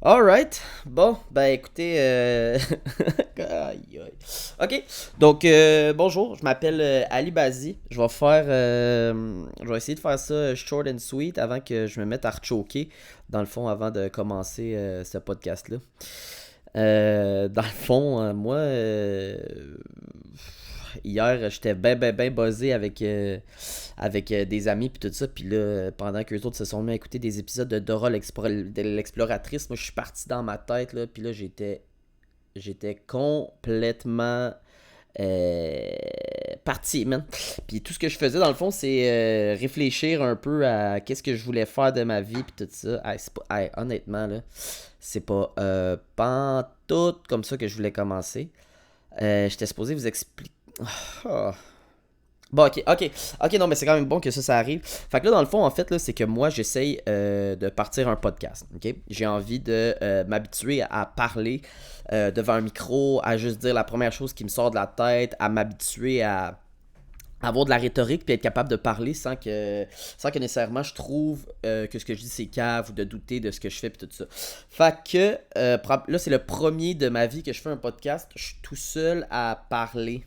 Alright. Bon, ben écoutez, aïe, aïe. Ok, donc bonjour, je m'appelle Ali Bazi. Je vais essayer de faire ça short and sweet avant que je me mette à rechoker, dans le fond, avant de commencer ce podcast-là. Dans le fond, moi, hier, j'étais ben buzzé avec des amis puis tout ça. Puis là, pendant que les autres se sont mis à écouter des épisodes de Dora l'exploratrice, moi, je suis parti dans ma tête, là. Puis là, j'étais complètement euh, parti, man. Puis tout ce que je faisais, dans le fond, c'est réfléchir un peu à qu'est-ce que je voulais faire de ma vie puis tout ça. Hey, c'est pas, hey, honnêtement, là, c'est pas tout comme ça que je voulais commencer. J'étais supposé vous expliquer. Ah. Bon, ok, non, mais c'est quand même bon que ça arrive. Fait que là, dans le fond, en fait, là, c'est que moi, j'essaye de partir un podcast, ok? J'ai envie de m'habituer à parler devant un micro, à juste dire la première chose qui me sort de la tête, à m'habituer à avoir de la rhétorique puis être capable de parler sans que nécessairement je trouve que ce que je dis c'est cave ou de douter de ce que je fais puis tout ça. Fait que là c'est le premier de ma vie que je fais un podcast, je suis tout seul à parler.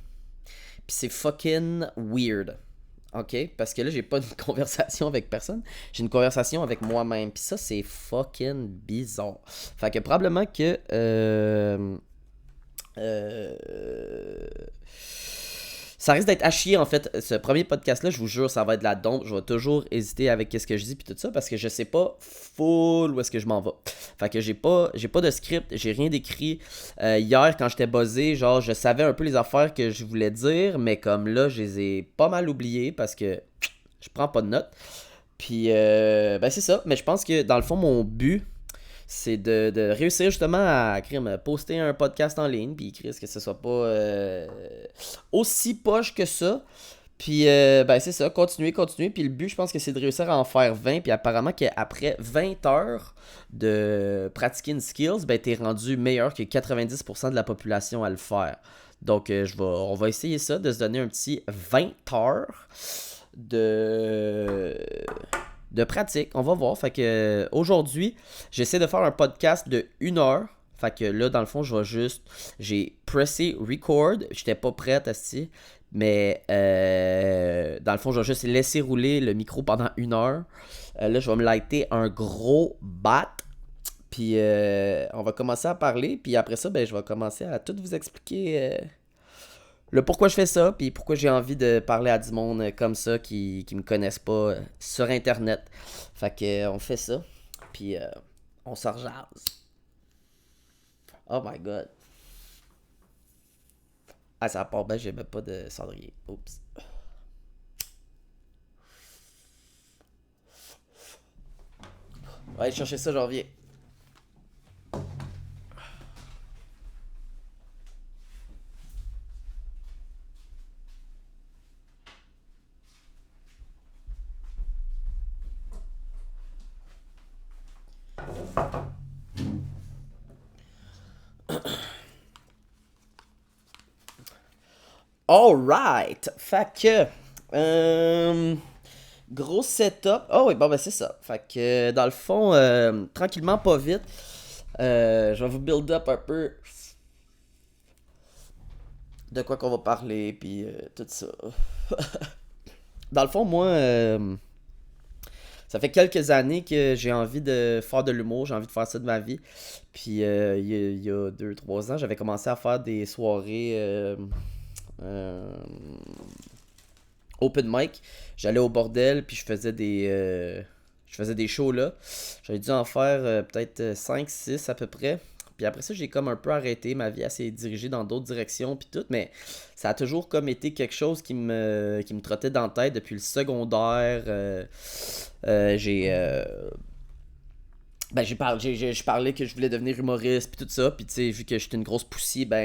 Puis c'est fucking weird. OK? Parce que là, j'ai pas une conversation avec personne. J'ai une conversation avec moi-même. Puis ça, c'est fucking bizarre. Fait que probablement que euh, ça risque d'être à chier en fait. Ce premier podcast là, je vous jure, ça va être de la dompe. Je vais toujours hésiter avec qu'est-ce que je dis puis tout ça parce que je sais pas full où est-ce que je m'en vais. Fait que j'ai pas de script, j'ai rien d'écrit. Hier quand j'étais buzzé, genre je savais un peu les affaires que je voulais dire, mais comme là, je les ai pas mal oubliées parce que je prends pas de notes. Puis ben c'est ça, mais je pense que dans le fond mon but c'est de réussir justement à poster un podcast en ligne, puis écrire que ce soit pas aussi poche que ça. Puis, ben, c'est ça, continuer. Puis, le but, je pense que c'est de réussir à en faire 20. Puis, apparemment, qu'après 20 heures de pratiquer une skills, ben, t'es rendu meilleur que 90% de la population à le faire. Donc, on va essayer ça, de se donner un petit 20 heures de pratique. On va voir. Fait que aujourd'hui, j'essaie de faire un podcast de 1 heure. Fait que là, dans le fond, j'ai pressé record. J'étais pas prête, asti. Mais dans le fond, je vais juste laisser rouler le micro pendant 1 heure. Là, je vais me lighter un gros bat. Puis on va commencer à parler. Puis après ça, ben, je vais commencer à tout vous expliquer le pourquoi je fais ça, puis pourquoi j'ai envie de parler à du monde comme ça qui me connaissent pas sur Internet. Fait que on fait ça, puis on s'en rejase. Oh my god. Ah, ça part bien, j'ai même pas de cendrier. Oups. Ouais, chercher ça, j'en reviens. Alright! Fait que. Gros setup. Oh oui, bon, ben c'est ça. Fait que dans le fond, tranquillement, pas vite, je vais vous build up un peu de quoi qu'on va parler, puis tout ça. Dans le fond, moi, ça fait quelques années que j'ai envie de faire de l'humour, j'ai envie de faire ça de ma vie. Puis il y a 2 3 ans, j'avais commencé à faire des soirées euh, open mic. J'allais au bordel, puis je faisais des shows là. J'avais dû en faire peut-être 5 6 à peu près. Puis après ça, j'ai comme un peu arrêté. Ma vie s'est dirigée dans d'autres directions, puis tout. Mais ça a toujours comme été quelque chose qui me trottait dans la tête depuis le secondaire. J'ai ben je parlais que je voulais devenir humoriste puis tout ça, puis tu sais vu que j'étais une grosse poussie, ben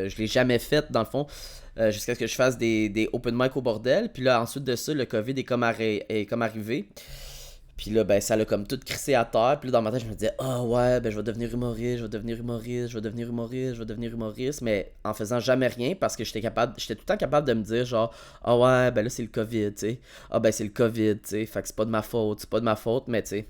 je l'ai jamais fait dans le fond, jusqu'à ce que je fasse des open mic au bordel. Puis là ensuite de ça, le Covid est comme arrivé. Puis là ben ça l'a comme tout crissé à terre. Puis là dans ma tête je me disais ah ouais ben je vais devenir humoriste, je vais devenir humoriste, je vais devenir humoriste, je vais devenir humoriste, mais en faisant jamais rien parce que j'étais tout le temps capable de me dire genre ah ouais ben là c'est le Covid, tu sais, ah ben c'est le Covid, tu sais, fait que c'est pas de ma faute, mais tu sais.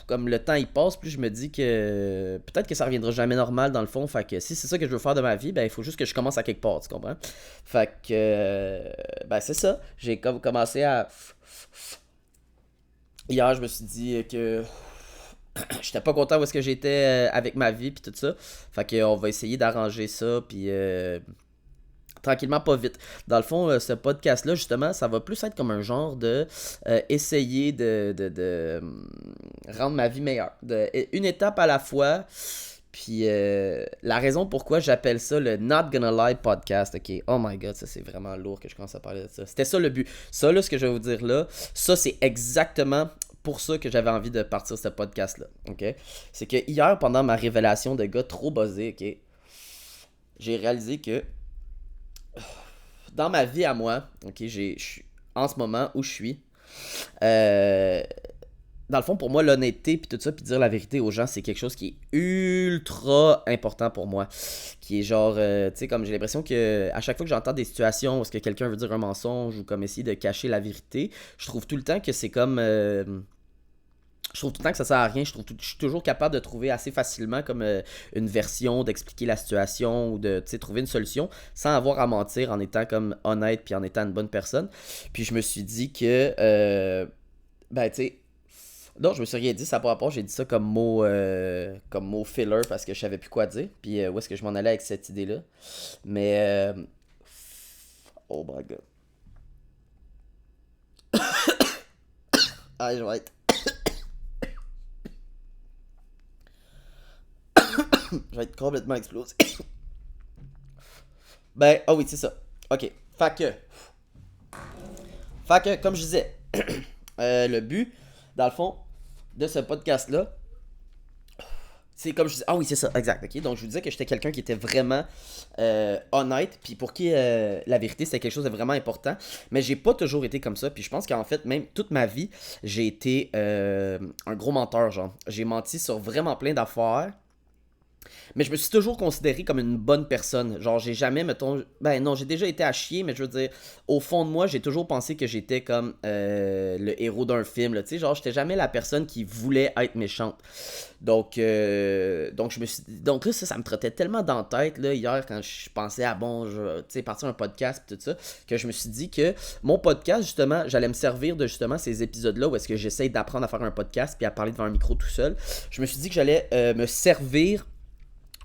comme le temps il passe, plus je me dis que peut-être que ça reviendra jamais normal dans le fond. Fait que si c'est ça que je veux faire de ma vie, ben il faut juste que je commence à quelque part, tu comprends? Fait que ben c'est ça. J'ai comme commencé à hier, je me suis dit que j'étais pas content où est-ce que j'étais avec ma vie puis tout ça. Fait que on va essayer d'arranger ça puis tranquillement pas vite. Dans le fond, ce podcast-là, justement, ça va plus être comme un genre de essayer de rendre ma vie meilleure. Une étape à la fois. Puis la raison pourquoi j'appelle ça le Not Gonna Lie podcast, ok, oh my god, ça c'est vraiment lourd que je commence à parler de ça. C'était ça le but. Ça là, ce que je vais vous dire là, ça c'est exactement pour ça que j'avais envie de partir ce podcast là, ok. C'est que hier, pendant ma révélation de gars trop buzzé, ok, j'ai réalisé que dans ma vie à moi, ok, en ce moment où je suis, euh, dans le fond, pour moi, l'honnêteté, puis tout ça, puis dire la vérité aux gens, c'est quelque chose qui est ultra important pour moi. Qui est genre, tu sais, comme j'ai l'impression que à chaque fois que j'entends des situations où est-ce que quelqu'un veut dire un mensonge ou comme essayer de cacher la vérité, je trouve tout le temps que c'est comme... je trouve tout le temps que ça sert à rien. Je suis toujours capable de trouver assez facilement comme une version d'expliquer la situation ou de trouver une solution sans avoir à mentir en étant comme honnête puis en étant une bonne personne. Puis je me suis dit que, ben tu sais, non, je me suis rien dit, ça par rapport, j'ai dit ça comme mot filler parce que je savais plus quoi dire. Puis où est-ce que je m'en allais avec cette idée-là. Mais, oh my god. Ah, je vais être, je vais être complètement explosé. Ben, ah oui, c'est ça. Ok. Fait que, comme je disais, le but, dans le fond, de ce podcast-là, c'est comme je disais. Ah oui, c'est ça, exact. Ok, donc je vous disais que j'étais quelqu'un qui était vraiment honnête, puis pour qui la vérité c'était quelque chose de vraiment important. Mais j'ai pas toujours été comme ça, puis je pense qu'en fait, même toute ma vie, j'ai été un gros menteur, genre. J'ai menti sur vraiment plein d'affaires. Mais je me suis toujours considéré comme une bonne personne. Genre, j'ai jamais, mettons. Ben non, j'ai déjà été à chier, mais je veux dire, au fond de moi, j'ai toujours pensé que j'étais comme le héros d'un film. Là, tu sais, genre, j'étais jamais la personne qui voulait être méchante. Donc je me suis. Donc là, ça me trottait tellement dans la tête, là, hier, quand je pensais à bon, je vais, tu sais, partir un podcast et tout ça, que je me suis dit que mon podcast, justement, j'allais me servir de justement ces épisodes-là où est-ce que j'essaye d'apprendre à faire un podcast puis à parler devant un micro tout seul. Je me suis dit que j'allais me servir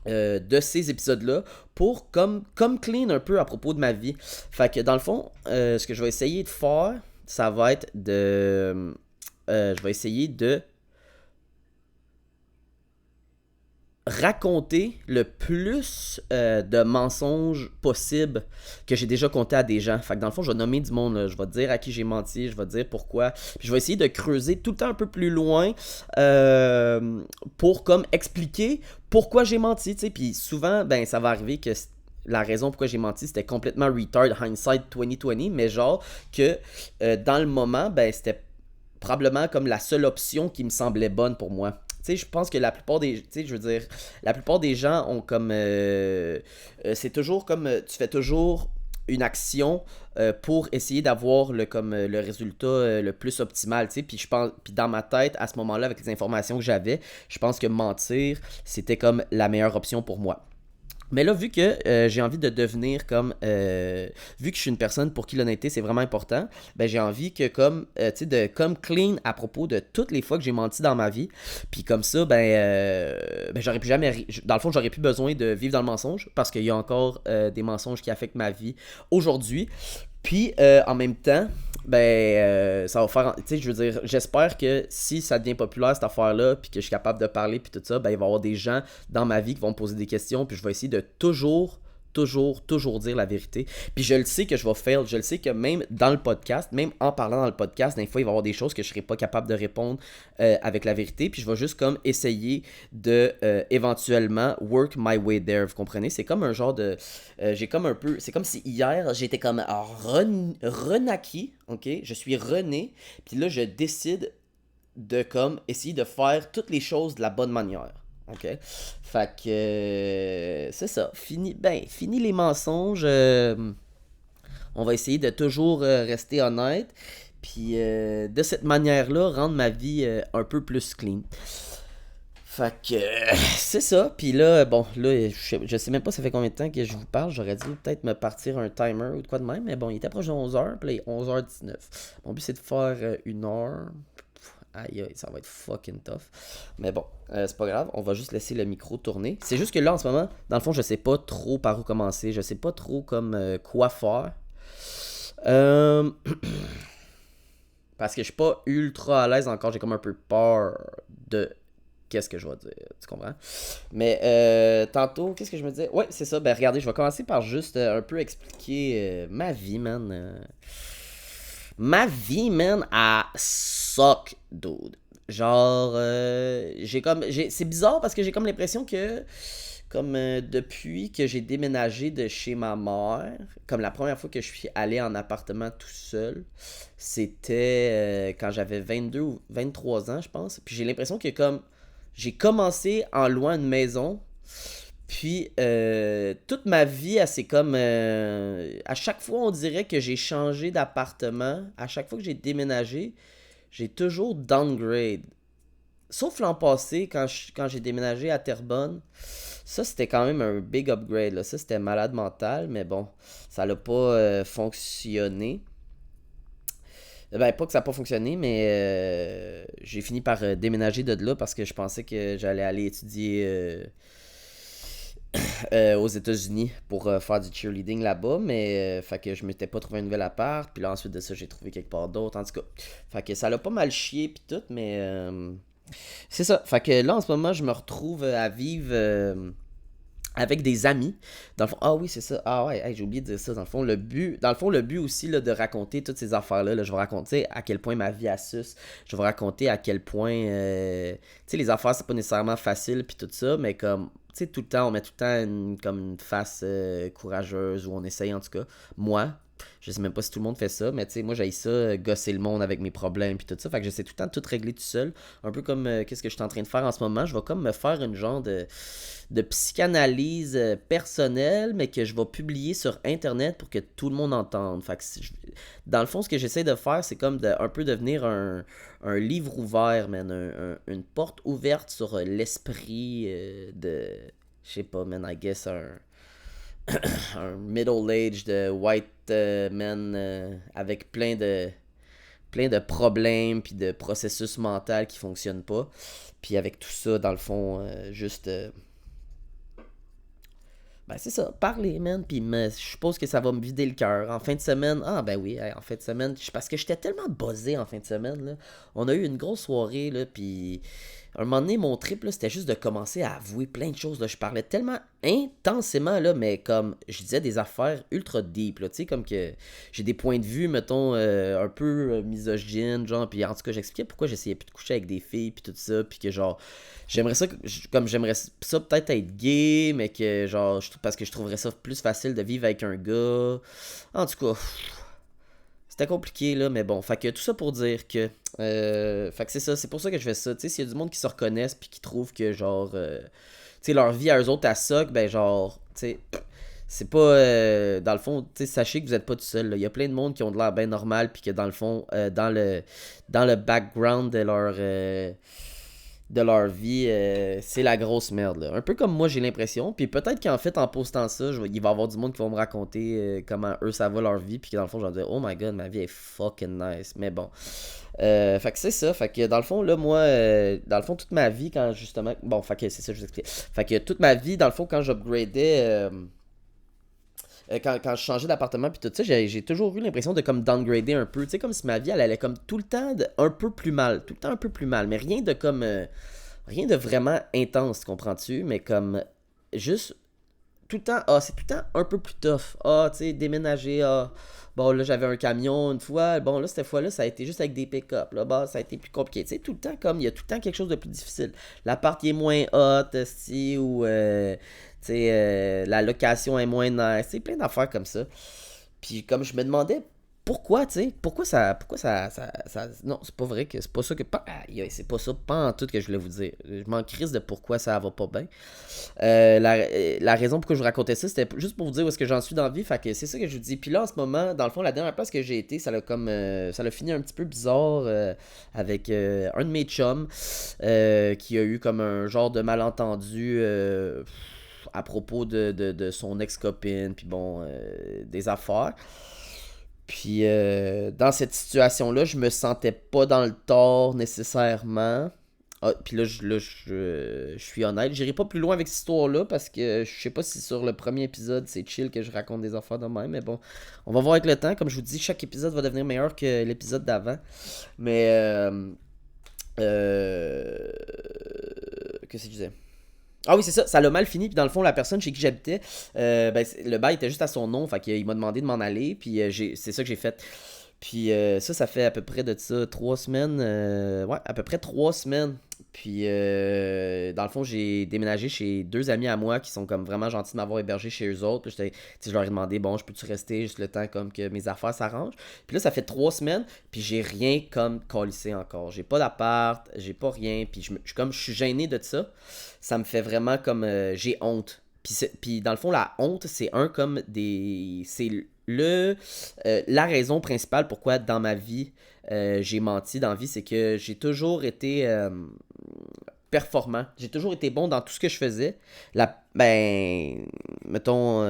de ces épisodes-là pour comme clean un peu à propos de ma vie. Fait que dans le fond, ce que je vais essayer de faire, ça va être de... je vais essayer de raconter le plus de mensonges possible que j'ai déjà compté à des gens. Fait que dans le fond, je vais nommer du monde, là. Je vais dire à qui j'ai menti, je vais dire pourquoi. Puis je vais essayer de creuser tout le temps un peu plus loin pour comme expliquer pourquoi j'ai menti, tu sais. Puis souvent, ben ça va arriver que la raison pourquoi j'ai menti, c'était complètement retard, hindsight 2020, mais genre que dans le moment, ben c'était probablement comme la seule option qui me semblait bonne pour moi. Tu sais, je pense que la plupart des, tu sais, je veux dire, la plupart des gens ont comme, c'est toujours comme, tu fais toujours une action pour essayer d'avoir le résultat le plus optimal, tu sais. Puis je pense, puis dans ma tête à ce moment-là, avec les informations que j'avais, je pense que mentir, c'était comme la meilleure option pour moi. Mais là, vu que j'ai envie de devenir comme... vu que je suis une personne pour qui l'honnêteté, c'est vraiment important, ben j'ai envie que comme... tu sais, de comme clean à propos de toutes les fois que j'ai menti dans ma vie. Puis comme ça, ben j'aurais plus jamais... Dans le fond, j'aurais plus besoin de vivre dans le mensonge parce qu'il y a encore des mensonges qui affectent ma vie aujourd'hui. Puis en même temps, ben ça va faire, tu sais, je veux dire, j'espère que si ça devient populaire cette affaire-là, puis que je suis capable de parler, puis tout ça, ben il va y avoir des gens dans ma vie qui vont me poser des questions, puis je vais essayer de toujours dire la vérité. Puis je le sais que je vais fail, je le sais que même dans le podcast, même en parlant dans le podcast, des fois il va y avoir des choses que je serai pas capable de répondre avec la vérité, puis je vais juste comme essayer de éventuellement work my way there, vous comprenez? C'est comme un genre de... j'ai comme un peu... C'est comme si hier j'étais comme renaquis, ok? Je suis rené, puis là je décide de comme essayer de faire toutes les choses de la bonne manière. OK? Fait que c'est ça. Fini les mensonges. On va essayer de toujours rester honnête. Puis de cette manière-là, rendre ma vie un peu plus clean. Fait que c'est ça. Puis là, bon, là, je sais même pas ça fait combien de temps que je vous parle. J'aurais dû peut-être me partir un timer ou de quoi de même. Mais bon, il était proche de 11h. Puis là, il est 11h19. Mon but, c'est de faire 1 heure. Aïe, aïe, ça va être fucking tough. Mais bon, c'est pas grave. On va juste laisser le micro tourner. C'est juste que là, en ce moment, dans le fond, je sais pas trop par où commencer. Je sais pas trop comme quoi faire. Euh... Parce que je suis pas ultra à l'aise encore. J'ai comme un peu peur de qu'est-ce que je vais dire, tu comprends? Mais tantôt, qu'est-ce que je me disais? Ouais, c'est ça, ben regardez, je vais commencer par juste un peu expliquer ma vie, man. Ma vie, man, a suck, dude. Genre, c'est bizarre parce que j'ai comme l'impression que, comme depuis que j'ai déménagé de chez ma mère, comme la première fois que je suis allé en appartement tout seul, c'était quand j'avais 22 ou 23 ans, je pense. Puis j'ai l'impression que comme j'ai commencé en louant une maison, puis toute ma vie, c'est comme à chaque fois on dirait que j'ai changé d'appartement, à chaque fois que j'ai déménagé, j'ai toujours downgrade. Sauf l'an passé, quand j'ai déménagé à Terrebonne, ça c'était quand même un big upgrade. Là. Ça c'était malade mental, mais bon, ça n'a pas fonctionné. Ben, pas que ça n'a pas fonctionné, mais j'ai fini par déménager de là parce que je pensais que j'allais aller étudier aux États-Unis pour faire du cheerleading là-bas, mais fait que je m'étais pas trouvé un nouvel appart, puis là ensuite de ça j'ai trouvé quelque part d'autre, en tout cas. Fait que ça l'a pas mal chié puis tout, mais c'est ça. Fait que là en ce moment je me retrouve à vivre avec des amis. Dans le fond, ah oui, c'est ça. Ah ouais, hey, j'ai oublié de dire ça. Dans le fond, le but aussi là, de raconter toutes ces affaires-là, là, je vais raconter à quel point ma vie a sus. Je vais raconter à quel point, tu sais, les affaires, c'est pas nécessairement facile, puis tout ça, mais comme, tu sais, tout le temps, on met tout le temps comme une face courageuse, ou on essaye en tout cas. Moi, je sais même pas si tout le monde fait ça, mais tu sais, moi, j'ai ça, gosser le monde avec mes problèmes, puis tout ça. Fait que j'essaie tout le temps de tout régler tout seul. Un peu comme, qu'est-ce que je suis en train de faire en ce moment. Je vais comme me faire une genre de psychanalyse personnelle, mais que je vais publier sur Internet pour que tout le monde entende. Fait que dans le fond, ce que j'essaie de faire, c'est comme un peu devenir un livre ouvert, man, une porte ouverte sur l'esprit de, je sais pas, man, I guess un middle-aged white man avec plein de problèmes puis de processus mental qui fonctionnent pas. Puis avec tout ça, dans le fond, juste ben c'est ça, parler, man. Puis je suppose que ça va me vider le cœur. En fin de semaine, ah ben oui, en fin de semaine, parce que j'étais tellement buzzé en fin de semaine, là. On a eu une grosse soirée, là, puis un moment donné, mon trip, là, c'était juste de commencer à avouer plein de choses, là. Je parlais tellement intensément, là, mais comme, je disais des affaires ultra deep, là, tu sais, comme que j'ai des points de vue, mettons, un peu misogynes, genre, puis en tout cas, j'expliquais pourquoi j'essayais plus de coucher avec des filles, puis tout ça, puis que genre, j'aimerais ça, comme j'aimerais ça peut-être être gay, mais que genre, parce que je trouverais ça plus facile de vivre avec un gars. En tout cas, c'était compliqué là, mais bon. Fait que tout ça pour dire que. Fait que c'est ça, c'est pour ça que je fais ça. Tu sais, s'il y a du monde qui se reconnaissent puis qui trouve que genre. Tu sais, leur vie à eux autres, à soc, ben genre. Tu sais. C'est pas. Dans le fond, tu sais, sachez que vous êtes pas tout seul. Il y a plein de monde qui ont de l'air bien normal, puis que dans le fond, dans le background de leur vie, c'est la grosse merde. Là. Un peu comme moi, j'ai l'impression. Puis peut-être qu'en fait, en postant ça, il va y avoir du monde qui va me raconter comment eux, ça va leur vie. Puis que dans le fond, je vais dire, oh my god, ma vie est fucking nice. Mais bon. Fait que c'est ça. Fait que dans le fond, là, moi, dans le fond, toute ma vie, quand justement. Bon, fait que c'est ça, je vous explique. Fait que toute ma vie, dans le fond, quand j'upgradais. Quand je changeais d'appartement puis tout ça, j'ai toujours eu l'impression de comme downgrader un peu. Tu sais, comme si ma vie, elle allait comme tout le temps un peu plus mal. Tout le temps un peu plus mal. Mais rien de comme. Rien de vraiment intense, comprends-tu? Mais comme. Juste. Tout le temps. Ah, c'est tout le temps un peu plus tough. Ah, tu sais, déménager. Ah. Bon, là, j'avais un camion une fois. Bon, là, cette fois-là, ça a été juste avec des pick-up. Là, bah, ça a été plus compliqué. Tu sais, tout le temps, comme. Il y a tout le temps quelque chose de plus difficile. L'appart, il est moins hot, si, ou. Tu sais, la location est moins nice. C'est plein d'affaires comme ça. Puis comme je me demandais pourquoi, tu sais, non, c'est pas vrai que c'est pas ça que, c'est pas ça, pas en tout que je voulais vous dire. Je m'en crisse de pourquoi ça va pas bien. La raison pourquoi je vous racontais ça, c'était juste pour vous dire où est-ce que j'en suis dans la vie, fait que c'est ça que je vous dis. Puis là, en ce moment, dans le fond, la dernière place que j'ai été, ça l'a fini un petit peu bizarre avec un de mes chums qui a eu comme un genre de malentendu à propos de son ex-copine, puis bon, des affaires. Puis dans cette situation-là, je me sentais pas dans le tort nécessairement. Ah, puis je suis honnête. J'irai pas plus loin avec cette histoire-là parce que je sais pas si sur le premier épisode c'est chill que je raconte des affaires de même. Mais bon, on va voir avec le temps. Comme je vous dis, chaque épisode va devenir meilleur que l'épisode d'avant. Mais qu'est-ce que je disais? Ah oui, c'est ça, ça l'a mal fini. Puis dans le fond, la personne chez qui j'habitais, le bail était juste à son nom. Fait qu'il m'a demandé de m'en aller. Puis c'est ça que j'ai fait. Puis ça fait à peu près de ça 3 semaines. Ouais, à peu près 3 semaines. Puis dans le fond, j'ai déménagé chez 2 amis à moi qui sont comme vraiment gentils de m'avoir hébergé chez eux autres. Puis je leur ai demandé, bon, je peux-tu rester juste le temps comme que mes affaires s'arrangent. Puis là, ça fait 3 semaines. Puis j'ai rien comme calissé encore. J'ai pas d'appart, j'ai pas rien. Puis comme je suis gêné de ça me fait vraiment comme j'ai honte. Puis dans le fond, la honte, c'est c'est la raison principale pourquoi dans ma vie j'ai menti dans la vie, c'est que j'ai toujours été performant. J'ai toujours été bon dans tout ce que je faisais. Mettons,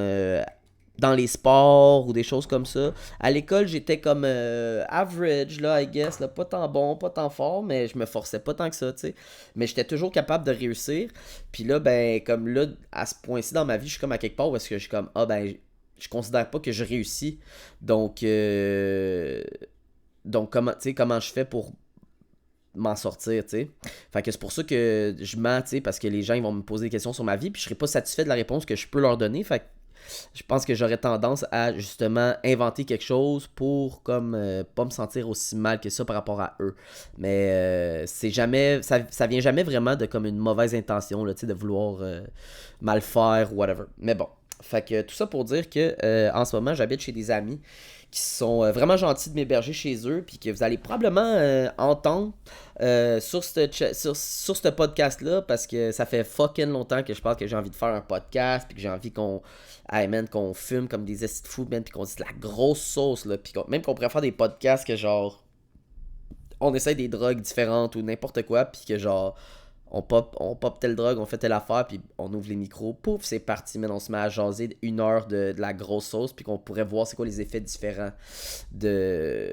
dans les sports ou des choses comme ça. À l'école, j'étais comme average, là, I guess. Là, pas tant bon, pas tant fort, mais je me forçais pas tant que ça, tu sais. Mais j'étais toujours capable de réussir. Puis là, comme là, à ce point-ci dans ma vie, je suis comme à quelque part où est-ce que je suis comme, je considère pas que je réussis. Donc, comment je fais pour m'en sortir, tu sais. Fait que c'est pour ça que je mens, tu sais, parce que les gens ils vont me poser des questions sur ma vie, puis je serai pas satisfait de la réponse que je peux leur donner. Fait que je pense que j'aurais tendance à justement inventer quelque chose pour comme pas me sentir aussi mal que ça par rapport à eux. Mais c'est jamais ça vient jamais vraiment de comme une mauvaise intention là, tu sais, de vouloir mal faire ou whatever. Mais bon, fait que tout ça pour dire que en ce moment, j'habite chez des amis qui sont vraiment gentils de m'héberger chez eux, puis que vous allez probablement entendre sur ce podcast-là, parce que ça fait fucking longtemps que je pense que j'ai envie de faire un podcast, puis que j'ai envie qu'on fume comme des estis de fous, man, puis qu'on dise de la grosse sauce, là, puis même qu'on pourrait faire des podcasts que genre, on essaie des drogues différentes ou n'importe quoi, puis que genre, on pop telle drogue, on fait telle affaire, puis on ouvre les micros, pouf, c'est parti, man, on se met à jaser 1 heure de la grosse sauce, puis qu'on pourrait voir c'est quoi les effets différents de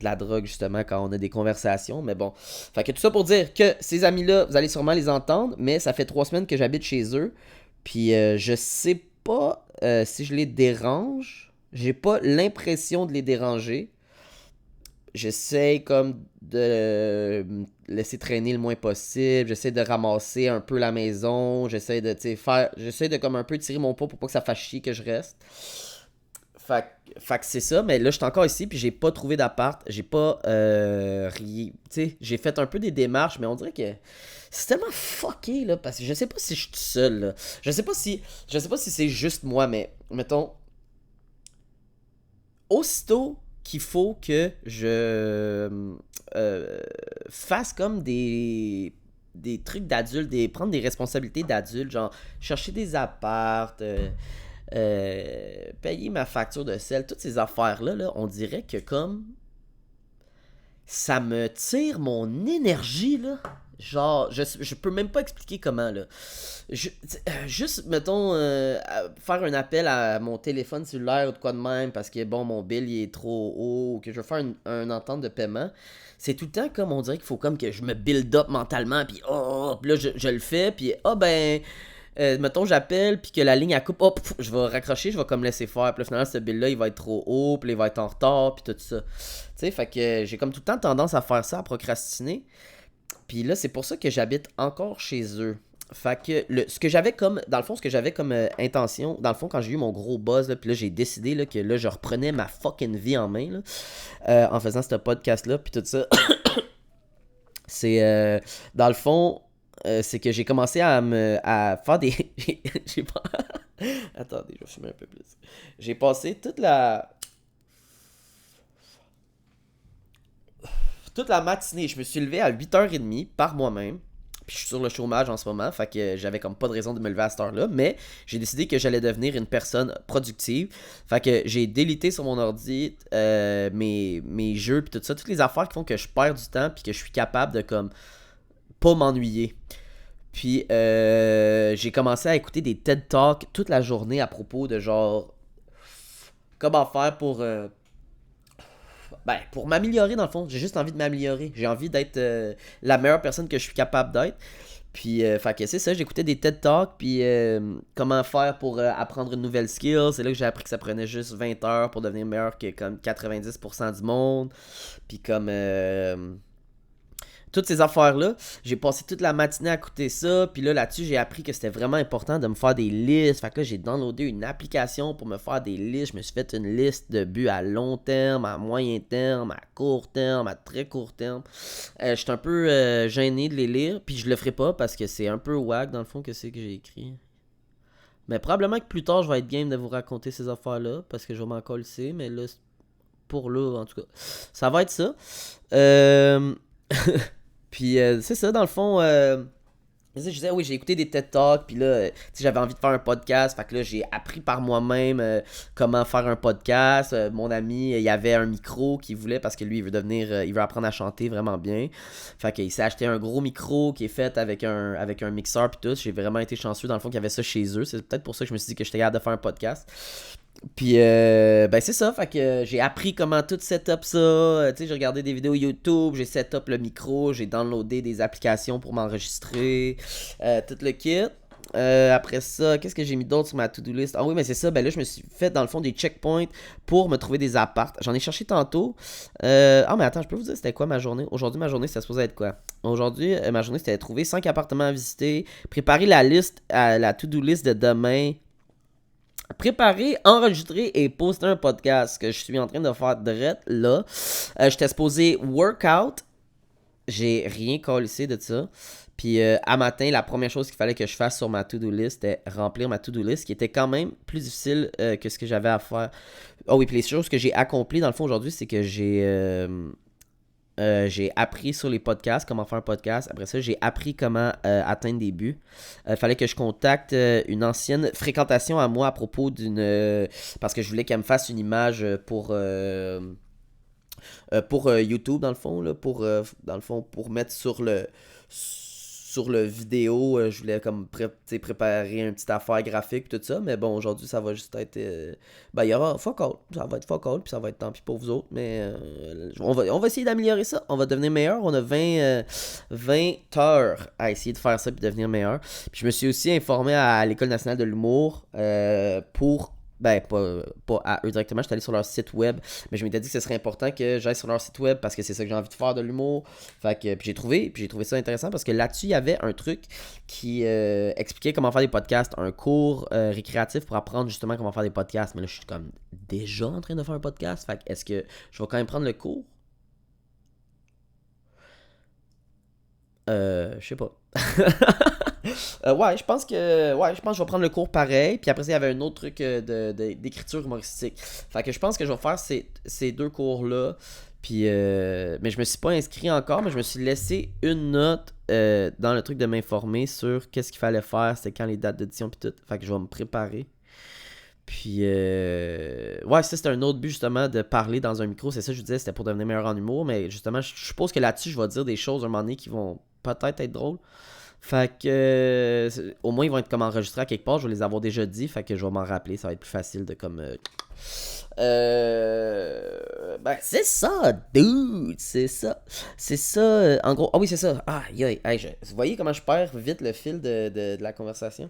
la drogue, justement, quand on a des conversations, mais bon. Fait que tout ça pour dire que ces amis-là, vous allez sûrement les entendre, mais ça fait 3 semaines que j'habite chez eux, puis je sais pas si je les dérange, j'ai pas l'impression de les déranger. J'essaie comme de laisser traîner le moins possible. J'essaie de ramasser un peu la maison. J'essaie de j'essaie de comme un peu tirer mon pas pour pas que ça fasse chier que je reste. Fait que c'est ça, mais là je suis encore ici puis j'ai pas trouvé d'appart. J'ai pas rien. Tu sais, j'ai fait un peu des démarches, mais on dirait que c'est tellement fucké là. Parce que je sais pas si je suis tout seul là. Je sais pas si c'est juste moi, mais mettons. Aussitôt qu'il faut que je fasse comme des trucs d'adultes, prendre des responsabilités d'adultes, genre chercher des appartes, payer ma facture de sel, toutes ces affaires-là, là, on dirait que comme ça me tire mon énergie, là. Genre, je peux même pas expliquer comment, là. Juste, mettons, faire un appel à mon téléphone cellulaire ou de quoi de même parce que, bon, mon bill, il est trop haut ou que je veux faire une entente de paiement. C'est tout le temps comme, on dirait qu'il faut comme que je me build up mentalement, puis puis là, je le fais, puis mettons, j'appelle, puis que la ligne, elle coupe, je vais raccrocher, je vais comme laisser faire. Puis là, finalement, ce bill-là, il va être trop haut, puis il va être en retard, puis tout ça. Tu sais, fait que j'ai comme tout le temps tendance à faire ça, à procrastiner. Puis là, c'est pour ça que j'habite encore chez eux. Fait que, ce que j'avais comme, dans le fond, ce que j'avais comme intention, dans le fond, quand j'ai eu mon gros buzz, là, puis là, j'ai décidé là, que là, je reprenais ma fucking vie en main, là, en faisant ce podcast-là, puis tout ça. C'est, dans le fond, c'est que j'ai commencé à faire des... j'ai pas... Attendez, je vais fumer un peu plus. J'ai passé toute la... Toute la matinée, je me suis levé à 8h30 par moi-même. Puis je suis sur le chômage en ce moment, fait que j'avais comme pas de raison de me lever à cette heure-là, mais j'ai décidé que j'allais devenir une personne productive. Fait que j'ai délité sur mon ordi mes jeux puis tout ça, toutes les affaires qui font que je perds du temps puis que je suis capable de comme pas m'ennuyer. Puis j'ai commencé à écouter des TED Talks toute la journée à propos de genre comment faire pour m'améliorer dans le fond. J'ai juste envie de m'améliorer. J'ai envie d'être la meilleure personne que je suis capable d'être. Puis, fait que c'est ça, j'écoutais des TED Talks, puis comment faire pour apprendre une nouvelle skill. C'est là que j'ai appris que ça prenait juste 20 heures pour devenir meilleur que comme 90% du monde. Puis comme toutes ces affaires-là, j'ai passé toute la matinée à écouter ça, puis là-dessus, j'ai appris que c'était vraiment important de me faire des listes. Fait que là, j'ai downloadé une application pour me faire des listes. Je me suis fait une liste de buts à long terme, à moyen terme, à court terme, à très court terme. Je suis un peu gêné de les lire, puis je le ferai pas parce que c'est un peu wack dans le fond que c'est que j'ai écrit. Mais probablement que plus tard, je vais être game de vous raconter ces affaires-là, parce que je vais m'en coller, mais là, pour là, en tout cas, ça va être ça. Puis c'est ça, dans le fond, je disais, oui, j'ai écouté des TED Talks, puis là, j'avais envie de faire un podcast, fait que là, j'ai appris par moi-même comment faire un podcast. Mon ami, il avait un micro qu'il voulait parce que lui, il veut apprendre à chanter vraiment bien. Fait qu'il s'est acheté un gros micro qui est fait avec un mixeur puis tout. J'ai vraiment été chanceux, dans le fond, qu'il y avait ça chez eux. C'est peut-être pour ça que je me suis dit que j'étais capable de faire un podcast. Puis, ben c'est ça, fait que j'ai appris comment tout setup ça, j'ai regardé des vidéos YouTube, j'ai setup le micro, j'ai downloadé des applications pour m'enregistrer, tout le kit. Après ça, qu'est-ce que j'ai mis d'autre sur ma to-do list? Ah oui, mais c'est ça, ben là, je me suis fait, dans le fond, des checkpoints pour me trouver des apparts. J'en ai cherché tantôt. Mais attends, je peux vous dire c'était quoi ma journée? Aujourd'hui, ma journée, c'était supposé être quoi? Aujourd'hui, ma journée, c'était de trouver 5 appartements à visiter, préparer la liste, la to-do list de demain, préparer, enregistrer et poster un podcast que je suis en train de faire direct là. J'étais supposé workout. J'ai rien collé de ça. Puis à matin, la première chose qu'il fallait que je fasse sur ma to-do list, c'était remplir ma to-do list, qui était quand même plus difficile que ce que j'avais à faire. Oh oui, puis les choses que j'ai accomplies dans le fond aujourd'hui, c'est que j'ai appris sur les podcasts, comment faire un podcast. Après ça, j'ai appris comment atteindre des buts. Il fallait que je contacte une ancienne fréquentation à moi à propos d'une... parce que je voulais qu'elle me fasse une image pour YouTube, dans le fond, là, pour mettre sur le vidéo. Je voulais comme préparer une petite affaire graphique et tout ça, mais bon, aujourd'hui ça va juste être il y aura fuck all, ça va être fuck all, puis ça va être tant pis pour vous autres, mais on va essayer d'améliorer ça, on va devenir meilleur. On a 20 heures à essayer de faire ça puis devenir meilleur. Puis je me suis aussi informé à l'École nationale de l'humour pour pas à eux directement, j'étais allé sur leur site web, mais je m'étais dit que ce serait important que j'aille sur leur site web parce que c'est ça que j'ai envie de faire, de l'humour. Fait que puis j'ai trouvé ça intéressant parce que là-dessus, il y avait un truc qui expliquait comment faire des podcasts, un cours récréatif pour apprendre justement comment faire des podcasts. Mais là, je suis comme déjà en train de faire un podcast, fait que est-ce que je vais quand même prendre le cours? Je sais pas. Je pense que je vais prendre le cours pareil. Puis après ça, il y avait un autre truc d'écriture humoristique. Fait que je pense que je vais faire ces deux cours-là. Puis, mais je me suis pas inscrit encore, mais je me suis laissé une note dans le truc de m'informer sur qu'est-ce qu'il fallait faire, c'était quand les dates d'audition puis tout. Fait que je vais me préparer. Puis, ça c'était un autre but justement de parler dans un micro. C'est ça que je vous disais, c'était pour devenir meilleur en humour. Mais justement, je suppose que là-dessus, je vais dire des choses à un moment donné qui vont peut-être être drôles. Fait que au moins ils vont être comme enregistrés à quelque part, je vais les avoir déjà dit, fait que je vais m'en rappeler, ça va être plus facile de comme c'est ça, dude, c'est ça. C'est ça, en gros. Ah oui, c'est ça. Ah, vous voyez comment je perds vite le fil de la conversation.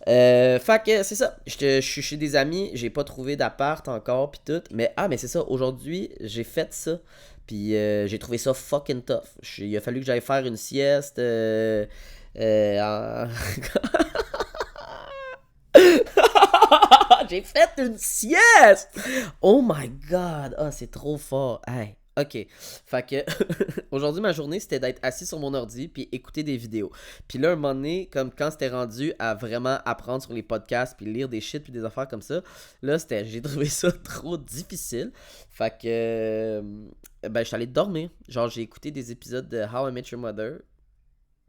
Fait que c'est ça. Je suis chez des amis, j'ai pas trouvé d'appart encore, pis tout. Mais c'est ça. Aujourd'hui, j'ai fait ça. Puis j'ai trouvé ça fucking tough. Il a fallu que j'aille faire une sieste. En- J'ai fait une sieste! Oh my god! Ah, c'est trop fort. Hey, ok. Fait que aujourd'hui, ma journée, c'était d'être assis sur mon ordi puis écouter des vidéos. Puis là, un moment donné, comme quand c'était rendu à vraiment apprendre sur les podcasts puis lire des shit puis des affaires comme ça, là, j'ai trouvé ça trop difficile. Fait que Ben, j'étais allé dormir. Genre, j'ai écouté des épisodes de How I Met Your Mother,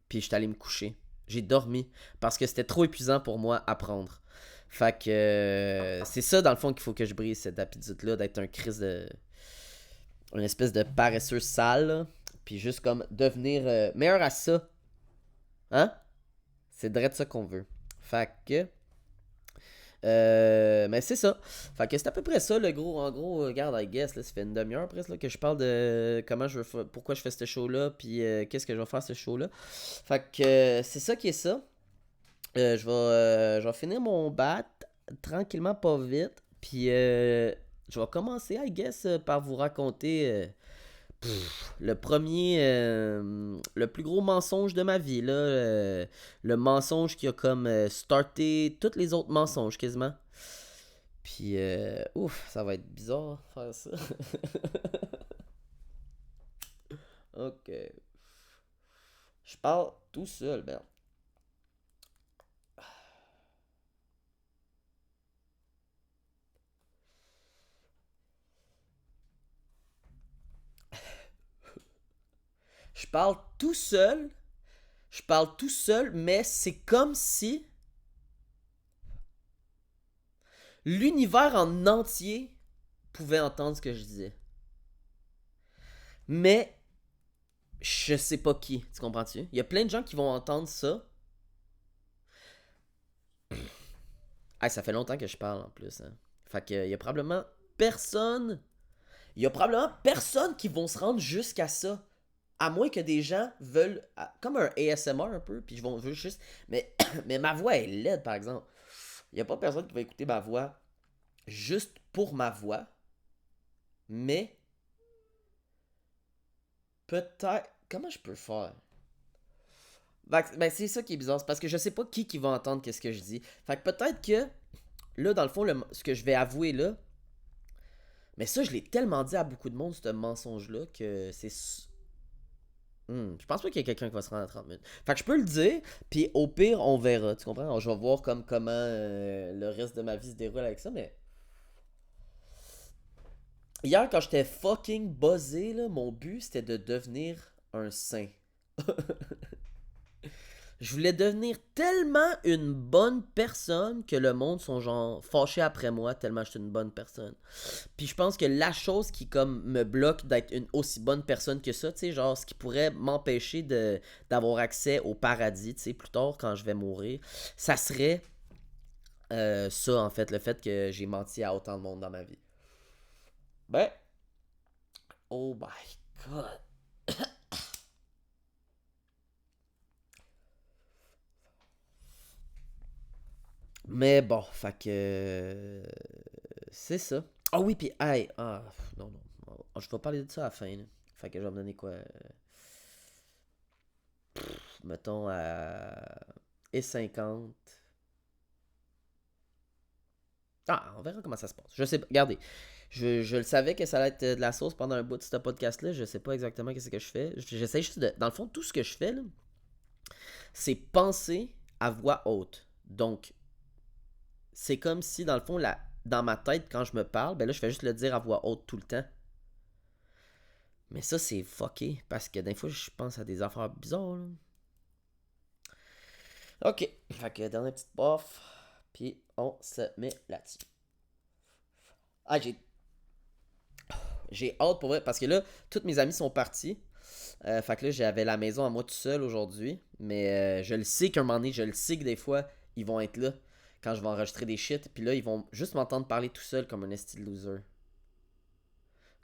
puis j'étais allé me coucher. J'ai dormi parce que c'était trop épuisant pour moi à prendre. Fait que c'est ça, dans le fond, qu'il faut que je brise cette habitude-là, d'être un crise de. Une espèce de paresseux sale, là. Puis juste comme devenir meilleur à ça. Hein? C'est direct ça qu'on veut. Fait que. Mais c'est ça. Fait que c'est à peu près ça, le gros. En gros, regarde, I guess, là, ça fait une demi-heure presque là, que je parle de comment je veux pourquoi je fais ce show-là, puis qu'est-ce que je vais faire ce show-là. Fait que c'est ça qui est ça. Je vais finir mon bat tranquillement, pas vite. Puis je vais commencer, I guess, par vous raconter le premier, le plus gros mensonge de ma vie, là. Le mensonge qui a comme starté tous les autres mensonges quasiment. Puis, ouf, ça va être bizarre faire ça. Ok. Je parle tout seul, merde. Je parle tout seul. Je parle tout seul, mais c'est comme si l'univers en entier pouvait entendre ce que je disais. Mais je sais pas qui, tu comprends-tu? Il y a plein de gens qui vont entendre ça. Ah, ça fait longtemps que je parle en plus. Hein. Fait que il y a probablement personne. Il y a probablement personne qui vont se rendre jusqu'à ça. À moins que des gens veulent. Comme un ASMR un peu, puis ils vont juste. Mais, mais ma voix est laide par exemple. Il n'y a pas personne qui va écouter ma voix juste pour ma voix. Mais peut-être. Comment je peux faire? Ben, c'est ça qui est bizarre. C'est parce que je sais pas qui va entendre qu'est-ce que je dis. Fait que peut-être que. Là, dans le fond, ce que je vais avouer là. Mais ça, je l'ai tellement dit à beaucoup de monde, ce mensonge-là, que c'est. Je pense pas qu'il y ait quelqu'un qui va se rendre à 30 minutes. Fait que je peux le dire, puis au pire, on verra. Tu comprends? Je vais voir comment le reste de ma vie se déroule avec ça, mais. Hier, quand j'étais fucking buzzé, là, mon but c'était de devenir un saint. Je voulais devenir tellement une bonne personne que le monde sont genre fâchés après moi tellement je suis une bonne personne. Puis je pense que la chose qui comme me bloque d'être une aussi bonne personne que ça, tu sais, genre ce qui pourrait m'empêcher d'avoir accès au paradis, tu sais, plus tard quand je vais mourir, ça serait ça en fait, le fait que j'ai menti à autant de monde dans ma vie. Ben, oh my god. Mais bon, fait que c'est ça. Ah oui, puis hey, non, non. Je vais parler de ça à la fin. Là. Fait que je vais me donner quoi mettons à et 50. Ah, on verra comment ça se passe. Je sais pas. Regardez, je le savais que ça allait être de la sauce pendant un bout de ce podcast-là. Je sais pas exactement qu'est-ce que je fais. J'essaie juste de. Dans le fond, tout ce que je fais, là, c'est penser à voix haute. Donc, c'est comme si, dans le fond, dans ma tête, quand je me parle, ben là, je fais juste le dire à voix haute tout le temps. Mais ça, c'est fucké. Parce que des fois, je pense à des affaires bizarres. Là. Ok. Fait que dernière petite bof. Puis on se met là-dessus. Ah, j'ai hâte pour vrai. Parce que là, tous mes amis sont partis. Fait que là, j'avais la maison à moi tout seul aujourd'hui. Mais je le sais qu'un moment donné, je le sais que des fois, ils vont être là. Quand je vais enregistrer des shit. Puis là, ils vont juste m'entendre parler tout seul comme un esti de loser.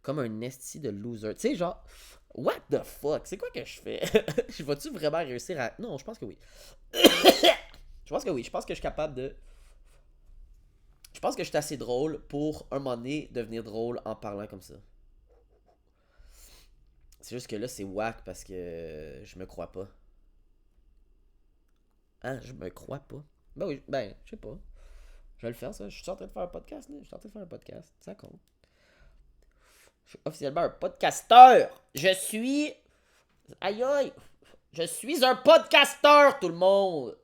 Comme un esti de loser. Tu sais, genre, what the fuck? C'est quoi que je fais? Je vais-tu vraiment réussir à. Non, je pense que oui. Je pense que oui. Je pense que je suis capable de. Je pense que je suis assez drôle pour un moment donné devenir drôle en parlant comme ça. C'est juste que là, c'est whack parce que je me crois pas. Hein, je me crois pas. Ben oui, ben, je sais pas. Je vais le faire, ça. Je suis en train de faire un podcast, là. Je suis en train de faire un podcast. Ça compte. Je suis officiellement un podcasteur. Je suis. Aïe aïe. Je suis un podcasteur, tout le monde.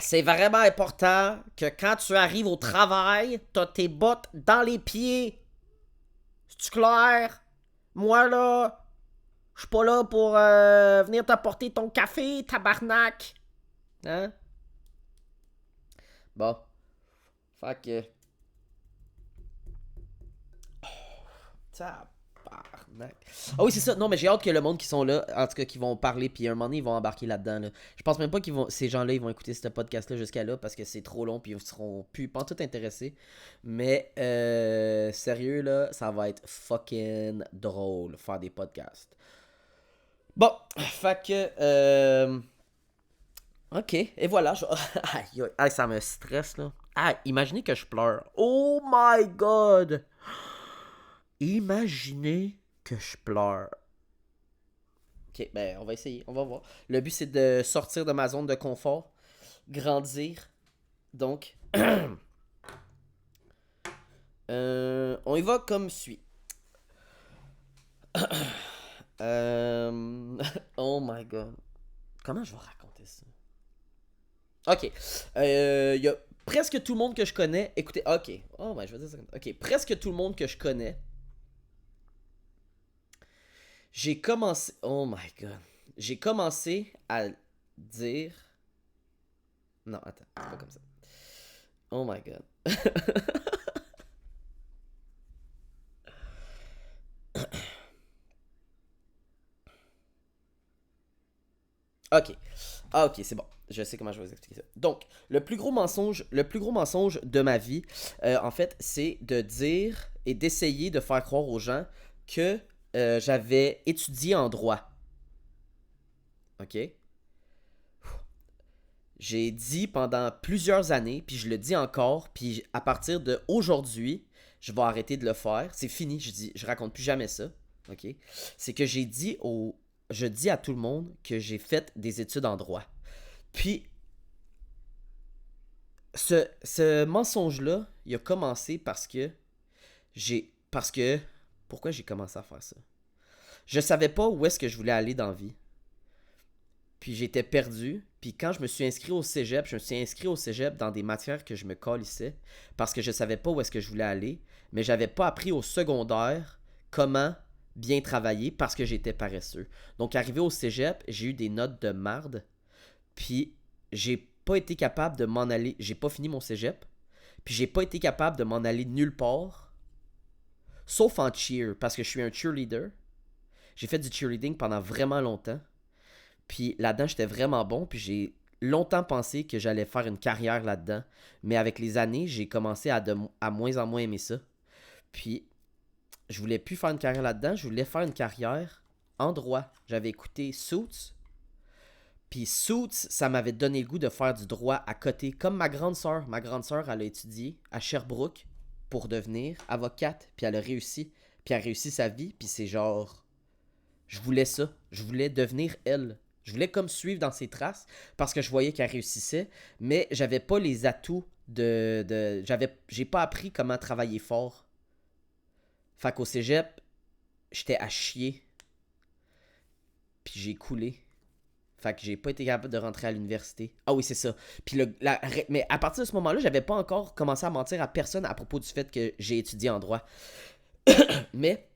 C'est vraiment important que quand tu arrives au travail, t'as tes bottes dans les pieds. C'est-tu clair? Moi, là, je suis pas là pour venir t'apporter ton café, tabarnak. Hein? Bon. Fait que... Tabarnak. Ah oui, c'est ça. Non, mais j'ai hâte que le monde qui sont là, en tout cas, qui vont parler, puis à un moment donné, ils vont embarquer là-dedans. Là. Je pense même pas qu'ils vont, ces gens-là, ils vont écouter ce podcast-là jusqu'à là, parce que c'est trop long, puis ils seront plus, pas tout intéressés. Mais, sérieux, là, ça va être fucking drôle, faire des podcasts. Bon, fait que, ok, et voilà. Aïe, aïe, ça me stresse, là. Ah, imaginez que je pleure. Oh my god! Imaginez que je pleure. Ok, ben on va essayer, on va voir. Le but c'est de sortir de ma zone de confort, grandir. Donc, on y va comme suit. Oh my god. Comment je vais raconter ça? Ok. Il y a presque tout le monde que je connais. Écoutez, ok. Oh, ben je vais dire ça comme ça. Ok, presque tout le monde que je connais. J'ai commencé. Oh my god. J'ai commencé à dire. Non, attends, c'est pas comme ça. Oh my god. Ok. Ah, ok, c'est bon. Je sais comment je vais vous expliquer ça. Donc, le plus gros mensonge de ma vie, en fait, c'est de dire et d'essayer de faire croire aux gens que j'avais étudié en droit. Ok? J'ai dit pendant plusieurs années, puis je le dis encore, puis à partir de aujourd'hui, je vais arrêter de le faire. C'est fini, je raconte plus jamais ça. Ok? C'est que je dis à tout le monde que j'ai fait des études en droit. Puis ce mensonge-là, il a commencé parce que pourquoi j'ai commencé à faire ça? Je savais pas où est-ce que je voulais aller dans la vie. Puis j'étais perdu. Puis quand je me suis inscrit au cégep, je me suis inscrit au cégep dans des matières que je me calissais parce que je savais pas où est-ce que je voulais aller. Mais j'avais pas appris au secondaire comment bien travailler parce que j'étais paresseux. Donc arrivé au cégep, j'ai eu des notes de marde. Puis j'ai pas été capable de m'en aller. J'ai pas fini mon cégep. Puis j'ai pas été capable de m'en aller nulle part. Sauf en cheer. Parce que je suis un cheerleader. J'ai fait du cheerleading pendant vraiment longtemps. Puis là-dedans, j'étais vraiment bon. Puis j'ai longtemps pensé que j'allais faire une carrière là-dedans. Mais avec les années, j'ai commencé à moins en moins aimer ça. Puis je voulais plus faire une carrière là-dedans. Je voulais faire une carrière en droit. J'avais écouté Suits. Puis Suits, ça m'avait donné le goût de faire du droit à côté. Comme ma grande sœur. Ma grande sœur, elle a étudié à Sherbrooke pour devenir avocate. Puis elle a réussi. Puis elle a réussi sa vie. Puis c'est genre... Je voulais ça. Je voulais devenir elle. Je voulais comme suivre dans ses traces parce que je voyais qu'elle réussissait. Mais j'avais pas les atouts j'ai pas appris comment travailler fort. Fait qu'au cégep, j'étais à chier. Puis j'ai coulé. Fait que j'ai pas été capable de rentrer à l'université. Ah oui, c'est ça. Puis mais à partir de ce moment-là, j'avais pas encore commencé à mentir à personne à propos du fait que j'ai étudié en droit. Mais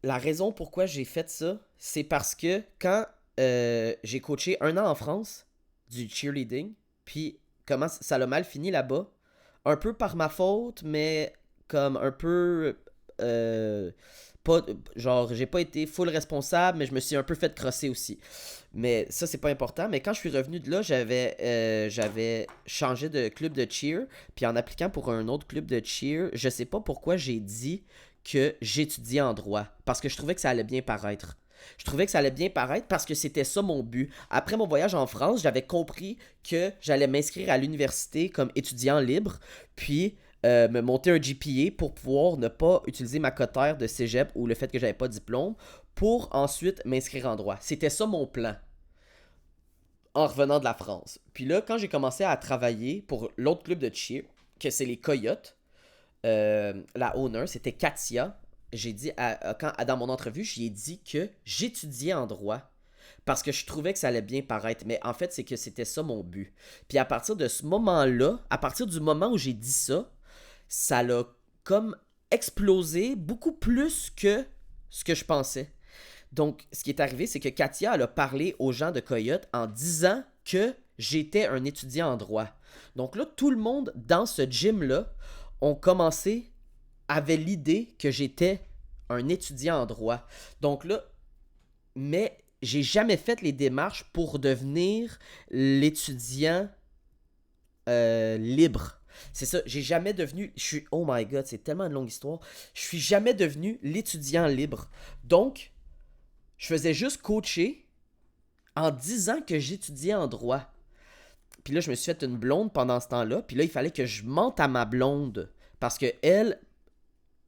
la raison pourquoi j'ai fait ça, c'est parce que quand j'ai coaché 1 an en France du cheerleading, puis comment ça l'a mal fini là-bas, un peu par ma faute, mais comme un peu pas genre j'ai pas été full responsable, mais je me suis un peu fait crosser aussi. Mais ça c'est pas important. Mais quand je suis revenu de là, j'avais changé de club de cheer, puis en appliquant pour un autre club de cheer, je sais pas pourquoi j'ai dit que j'étudiais en droit parce que je trouvais que ça allait bien paraître. Je trouvais que ça allait bien paraître parce que c'était ça mon but. Après mon voyage en France, j'avais compris que j'allais m'inscrire à l'université comme étudiant libre, puis me monter un GPA pour pouvoir ne pas utiliser ma cotère de cégep ou le fait que j'avais pas de diplôme pour ensuite m'inscrire en droit. C'était ça mon plan en revenant de la France. Puis là, quand j'ai commencé à travailler pour l'autre club de cheer, que c'est les Coyotes, la owner, c'était Katia. J'ai dit, dans mon entrevue, j'y ai dit que j'étudiais en droit parce que je trouvais que ça allait bien paraître. Mais en fait, c'est que c'était ça mon but. Puis à partir de ce moment-là, à partir du moment où j'ai dit ça, ça l'a comme explosé beaucoup plus que ce que je pensais. Donc, ce qui est arrivé, c'est que Katia, elle a parlé aux gens de Coyote en disant que j'étais un étudiant en droit. Donc là, tout le monde dans ce gym-là avait l'idée que j'étais un étudiant en droit. Donc là, mais j'ai jamais fait les démarches pour devenir l'étudiant libre. C'est ça, j'ai jamais devenu... oh my god, c'est tellement une longue histoire. Je suis jamais devenu l'étudiant libre. Donc, je faisais juste coacher en disant que j'étudiais en droit. Puis là, je me suis fait une blonde pendant ce temps-là. Puis là, il fallait que je mente à ma blonde. Parce que elle,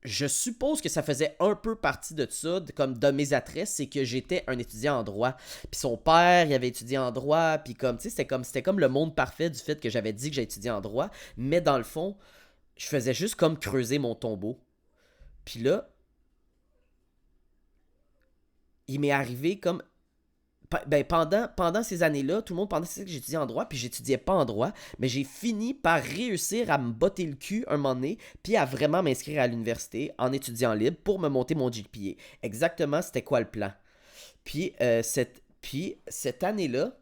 je suppose que ça faisait un peu partie de ça, comme de mes attraits, c'est que j'étais un étudiant en droit. Puis son père, il avait étudié en droit. Puis comme, tu sais, c'était comme le monde parfait du fait que j'avais dit que j'ai étudié en droit. Mais dans le fond, je faisais juste comme creuser mon tombeau. Puis là, il m'est arrivé comme... pendant ces années-là, tout le monde pensait que j'étudiais en droit, puis j'étudiais pas en droit, mais j'ai fini par réussir à me botter le cul un moment donné, puis à vraiment m'inscrire à l'université en étudiant libre pour me monter mon GPA. Exactement, c'était quoi le plan? Puis, cette année-là,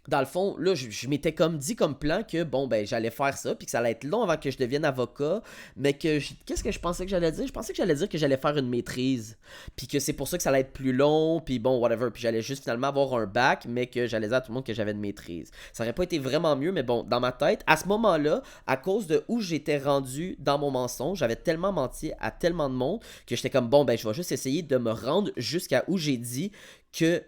dans le fond, là, je m'étais comme dit comme plan que, bon, ben, j'allais faire ça, puis que ça allait être long avant que je devienne avocat, mais qu'est-ce que je pensais que j'allais dire? Je pensais que j'allais dire que j'allais faire une maîtrise, puis que c'est pour ça que ça allait être plus long, puis bon, whatever, puis j'allais juste finalement avoir un bac, mais que j'allais dire à tout le monde que j'avais une maîtrise. Ça aurait pas été vraiment mieux, mais bon, dans ma tête, à ce moment-là, à cause de où j'étais rendu dans mon mensonge, j'avais tellement menti à tellement de monde que j'étais comme, bon, ben, je vais juste essayer de me rendre jusqu'à où j'ai dit que...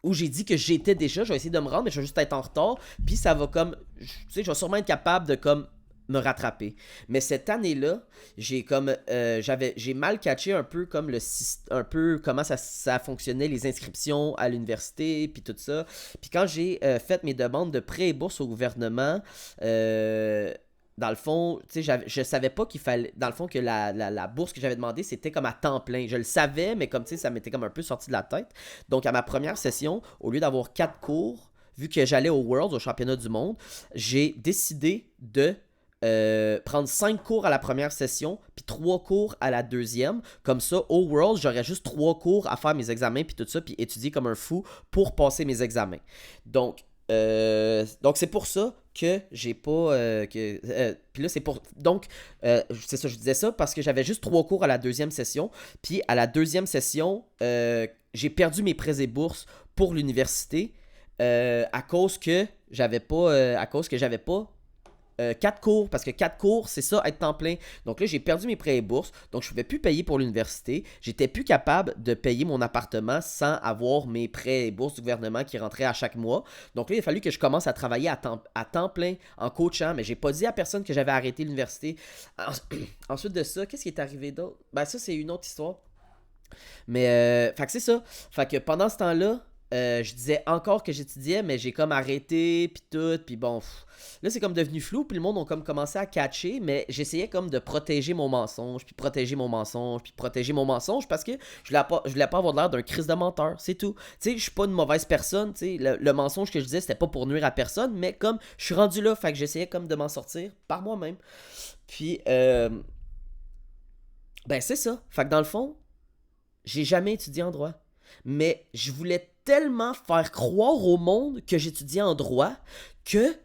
où j'ai dit que j'étais déjà, je vais essayer de me rendre, mais je vais juste être en retard, puis ça va comme, tu sais, je vais sûrement être capable de comme me rattraper. Mais cette année-là, j'ai comme, j'ai mal catché un peu comme un peu comment ça fonctionnait, les inscriptions à l'université, puis tout ça. Puis quand j'ai fait mes demandes de prêts et bourses au gouvernement, dans le fond, tu sais, je savais pas qu'il fallait, dans le fond, que la bourse que j'avais demandé, c'était comme à temps plein. Je le savais, mais comme, tu sais, ça m'était comme un peu sorti de la tête. Donc, à ma première session, au lieu d'avoir 4 cours, vu que j'allais au Worlds, au championnat du monde, j'ai décidé de prendre 5 cours à la première session, puis 3 cours à la deuxième. Comme ça, au Worlds, j'aurais juste 3 cours à faire mes examens, puis tout ça, puis étudier comme un fou pour passer mes examens. Donc c'est pour ça que j'ai pas puis là c'est pour donc c'est ça, je disais ça parce que j'avais juste 3 cours à la deuxième session, puis à la deuxième session j'ai perdu mes prêts et bourses pour l'université à cause que j'avais pas 4 cours, parce que 4 cours, c'est ça, être temps plein. Donc là, j'ai perdu mes prêts et bourses, donc je ne pouvais plus payer pour l'université. J'étais plus capable de payer mon appartement sans avoir mes prêts et bourses du gouvernement qui rentraient à chaque mois. Donc là, il a fallu que je commence à travailler à temps plein en coachant, mais j'ai pas dit à personne que j'avais arrêté l'université. Ensuite de ça, qu'est-ce qui est arrivé d'autre? Ben ça, c'est une autre histoire. Mais, fait que c'est ça. Fait que pendant ce temps-là, je disais encore que j'étudiais, mais j'ai comme arrêté, puis tout, puis bon, là c'est comme devenu flou, puis le monde ont comme commencé à catcher, mais j'essayais comme de protéger mon mensonge, puis protéger mon mensonge, puis protéger mon mensonge, parce que je voulais pas avoir l'air d'un Christ de menteur, c'est tout. Tu sais, je suis pas une mauvaise personne, tu sais, le mensonge que je disais, c'était pas pour nuire à personne, mais comme je suis rendu là, fait que j'essayais comme de m'en sortir par moi-même. Puis, ben c'est ça, fait que dans le fond, j'ai jamais étudié en droit. Mais je voulais tellement faire croire au monde que j'étudiais en droit que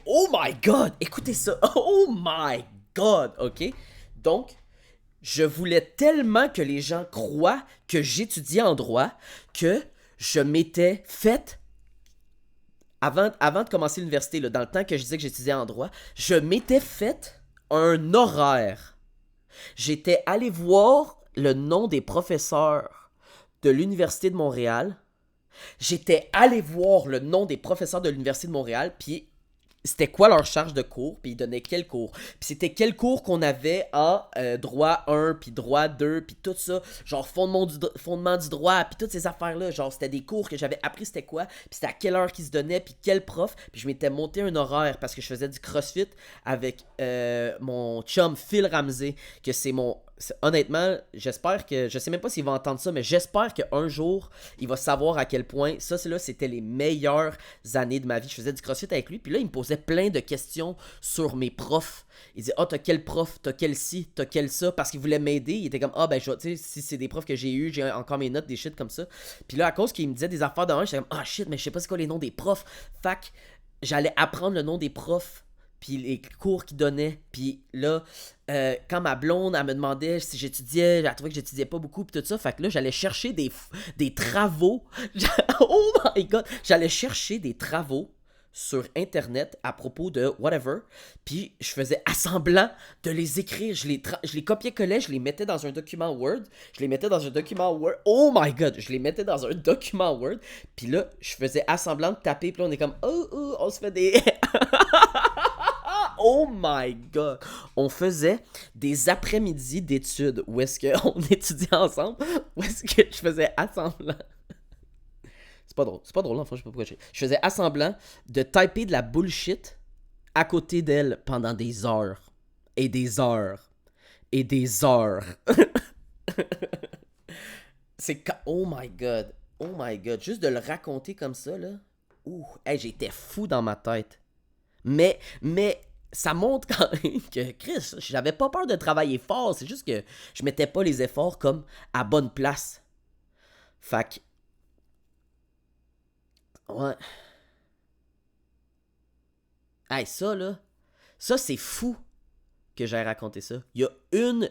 oh my god, écoutez ça. Oh my god, OK? Donc, je voulais tellement que les gens croient que j'étudiais en droit que je m'étais fait avant de commencer l'université, là, dans le temps que je disais que j'étudiais en droit, je m'étais fait un horaire. J'étais allé voir le nom des professeurs de l'Université de Montréal. J'étais allé voir le nom des professeurs de l'Université de Montréal, puis c'était quoi leur charge de cours, puis ils donnaient quel cours. Puis c'était quel cours qu'on avait en droit 1, puis droit 2, puis tout ça. Genre fondement du droit, puis toutes ces affaires-là. Genre c'était des cours que j'avais appris c'était quoi, puis c'était à quelle heure qu'ils se donnaient, puis quel prof. Puis je m'étais monté un horaire parce que je faisais du CrossFit avec mon chum Phil Ramsey, que c'est mon honnêtement, j'espère que. Je sais même pas s'il va entendre ça, mais j'espère qu'un jour, il va savoir à quel point c'était les meilleures années de ma vie. Je faisais du CrossFit avec lui, puis là, il me posait plein de questions sur mes profs. Il disait, t'as quel prof, t'as quel ci, t'as quel ça, parce qu'il voulait m'aider. Il était comme, ben, tu sais, si c'est des profs que j'ai eu, j'ai encore mes notes, des shit comme ça. Puis là, à cause qu'il me disait des affaires de un, j'étais comme, shit, mais je sais pas c'est quoi les noms des profs. Fac, j'allais apprendre le nom des profs puis les cours qu'ils donnaient. Puis là, quand ma blonde, elle me demandait si j'étudiais, elle trouvait que j'étudiais pas beaucoup, puis tout ça. Fait que là, j'allais chercher des travaux. Oh my god! J'allais chercher des travaux sur Internet à propos de whatever. Puis je faisais assemblant de les écrire. Je les copiais-collais, je les mettais dans un document Word. Oh my god! Je les mettais dans un document Word. Puis là, je faisais assemblant de taper. Puis là, on est comme, on se fait des... Oh my god! On faisait des après-midi d'études où est-ce qu'on étudiait ensemble, où est-ce que je faisais assemblant. C'est pas drôle, enfin, je sais pas pourquoi je faisais assemblant de typer de la bullshit à côté d'elle pendant des heures. Et des heures. Et des heures. Oh my god. Oh my god. Juste de le raconter comme ça, là. Ouh. Hey, j'étais fou dans ma tête. Mais ça montre quand même que, Chris, j'avais pas peur de travailler fort. C'est juste que je mettais pas les efforts comme à bonne place. Fait que, ouais. Hey, ça, là, ça, c'est fou que j'ai raconté ça. Il y a une...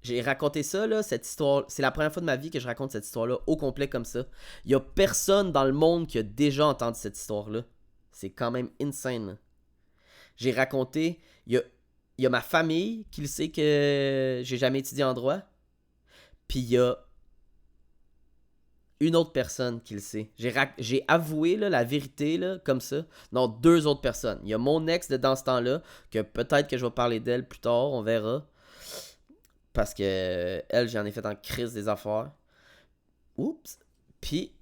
J'ai raconté ça, là, cette histoire... C'est la première fois de ma vie que je raconte cette histoire-là au complet comme ça. Il y a personne dans le monde qui a déjà entendu cette histoire-là. C'est quand même insane, là. J'ai raconté... Il y a ma famille qui le sait que j'ai jamais étudié en droit. Puis il y a une autre personne qui le sait. J'ai avoué là, la vérité là, comme ça. Non, deux autres personnes. Il y a mon ex de dans ce temps-là, que peut-être que je vais parler d'elle plus tard, on verra. Parce que elle, j'en ai fait en crise des affaires. Oups. Puis,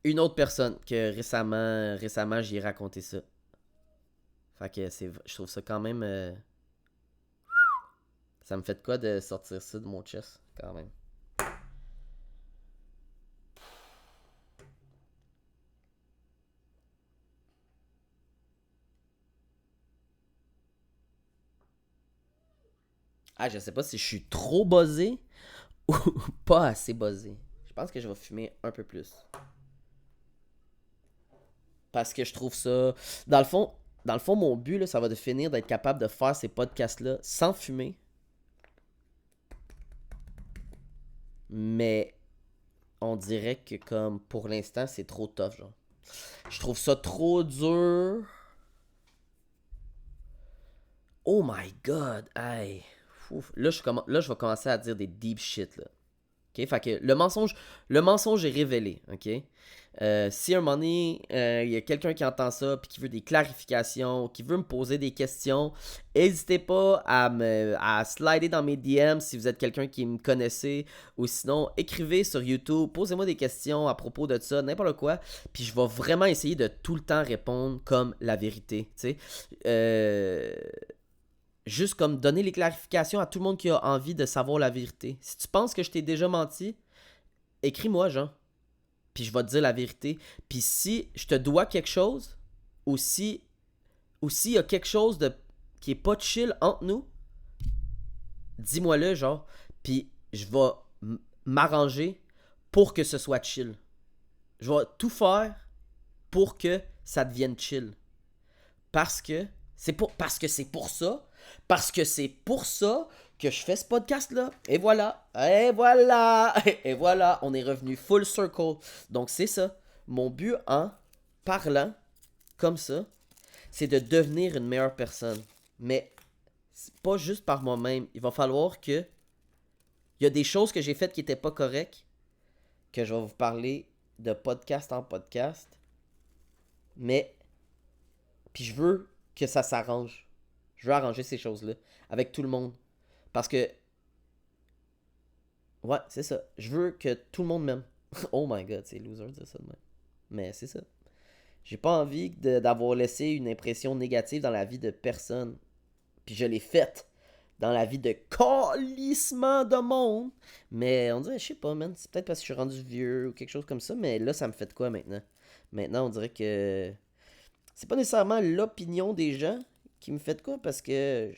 une autre personne que récemment j'y ai raconté ça. Fait que je trouve ça quand même... ça me fait de quoi de sortir ça de mon chest, quand même. Ah, je sais pas si je suis trop buzzé ou pas assez buzzé. Je pense que je vais fumer un peu plus. Parce que je trouve ça... Dans le fond, mon but, là, ça va de finir d'être capable de faire ces podcasts-là sans fumer. Mais on dirait que comme pour l'instant, c'est trop tough, genre. Je trouve ça trop dur. Oh my god, hey. Ouf. Là, je vais commencer à dire des deep shit, là. OK? Fait que le mensonge est révélé, OK? Si à un moment donné, il y a quelqu'un qui entend ça puis qui veut des clarifications, qui veut me poser des questions, n'hésitez pas à slider dans mes DM si vous êtes quelqu'un qui me connaissait, ou sinon, écrivez sur YouTube, posez-moi des questions à propos de ça, n'importe quoi, puis je vais vraiment essayer de tout le temps répondre comme la vérité, tu sais. Juste comme donner les clarifications à tout le monde qui a envie de savoir la vérité. Si tu penses que je t'ai déjà menti, écris-moi, Jean. Puis je vais te dire la vérité. Puis si je te dois quelque chose, ou s'il y a quelque chose qui est pas chill entre nous, dis-moi-le, genre. Puis je vais m'arranger pour que ce soit chill. Je vais tout faire pour que ça devienne chill. Parce que c'est pour ça. Parce que c'est pour ça que je fais ce podcast-là. Et voilà. Et voilà. Et voilà. On est revenu full circle. Donc c'est ça. Mon but en parlant comme ça, c'est de devenir une meilleure personne. Mais c'est pas juste par moi-même. Il va falloir que... Il y a des choses que j'ai faites qui n'étaient pas correctes. Que je vais vous parler de podcast en podcast. Mais... Puis je veux que ça s'arrange. Je veux arranger ces choses-là avec tout le monde. Parce que... Ouais, c'est ça. Je veux que tout le monde m'aime. Oh my god, c'est loser de dire ça de même. Mais c'est ça. J'ai pas envie d'avoir laissé une impression négative dans la vie de personne. Puis je l'ai faite dans la vie de calissement de monde. Mais on dirait, je sais pas, man. C'est peut-être parce que je suis rendu vieux ou quelque chose comme ça. Mais là, ça me fait de quoi maintenant? Maintenant, on dirait que c'est pas nécessairement l'opinion des gens qui me fait de quoi parce que.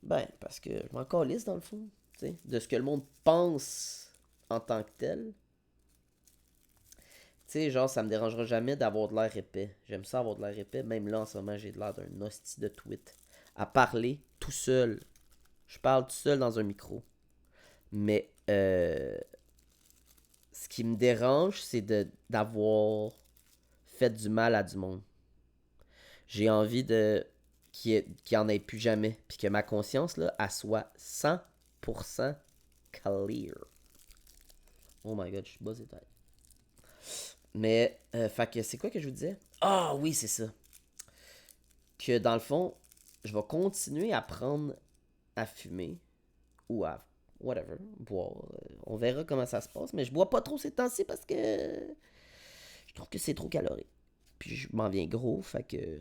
Ben, parce que je m'en calisse dans le fond. Tu sais, de ce que le monde pense en tant que tel. Tu sais, genre, ça me dérangera jamais d'avoir de l'air épais. J'aime ça avoir de l'air épais. Même là, en ce moment, j'ai de l'air d'un hostie de tweet. À parler tout seul. Je parle tout seul dans un micro. Mais ce qui me dérange, c'est d'avoir fait du mal à du monde. J'ai envie de qu'il n'y en ait plus jamais. Puis que ma conscience, là, elle soit 100% clear. Oh my god, je suis buzzé tête. Mais, fait que c'est quoi que je vous disais? Ah oui, c'est ça. Que dans le fond, je vais continuer à prendre à fumer ou à whatever, boire. On verra comment ça se passe, mais je bois pas trop ces temps-ci parce que je trouve que c'est trop calorique. Puis je m'en viens gros, fait que